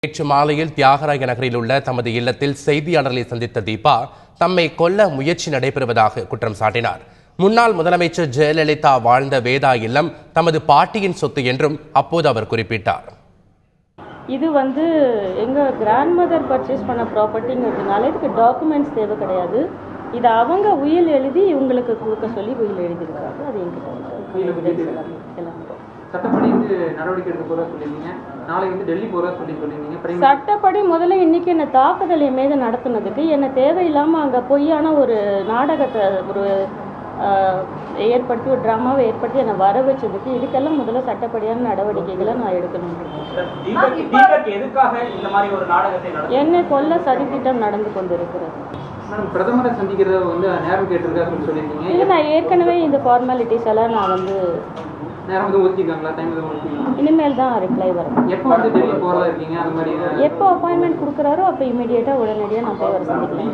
நேற்று மாலையில் தியாகராய நகரில் உள்ள தமது இல்லத்தில் செய்தியாளர்களை சந்தித்த தீபா தம்மை கொல்ல முயற்சி நடைபெறுவதாக குற்றம் சாட்டினார். முன்னாள் முதலமைச்சர் ஜெயலலிதா வாழ்ந்த வேதா இல்லம் தமது பாட்டியின் சொத்து என்றும் அப்போது அவர் குறிப்பிட்டார். இது எங்க கிராண்ட் மதர் பர்ச்சேஸ் பண்ண ப்ராப்பர்ட்டிங்கிறதுனால இதுக்கு டாக்குமெண்ட்ஸ் தேவை கிடையாது. இது அவங்க உயில் எழுதி இவங்களுக்கு கொடுக்க சொல்லி உயில் எழுதியிருக்காங்க. அது எங்கிட்ட சட்டப்படி நடவடிக்கை எடுக்க போறதா சொல்லிருக்கீங்க. நாளை டெல்லி போறதா சொல்லிருக்கீங்க. சட்டப்படி முதல்ல இன்னைக்கு என்ன தாக்குதல் என் மீது நடத்துனதுக்கு என்ன தேவையில்லாம அங்க பொய்யான ஒரு நாடகத்தை ஏற்படுத்தி ஒரு டிராமாவை ஏற்படுத்தி என்னை வர வச்சதுக்கு இதுக்கெல்லாம் முதல்ல சட்டப்படியான நடவடிக்கைகளை நான் எடுக்கணும். என்னை கொல்ல சதித்திட்டம் நடந்து கொண்டிருக்கிறது. பிரதமரை சந்திக்கிறத நேரம் கேட்டிருக்கா சொல்லிருக்கீங்க. இல்லை, நான் ஏற்கனவே இந்த ஃபார்மாலிட்டிஸ் எல்லாம் நான் இனிமேல் தான் ரிப்ளை வரும். எப்போ அப்பாயின்மெண்ட் கொடுக்குறாரோ அப்போ இமீடியட்டாக உடனடியாக நான் போய் வர சந்திக்கிறேன்.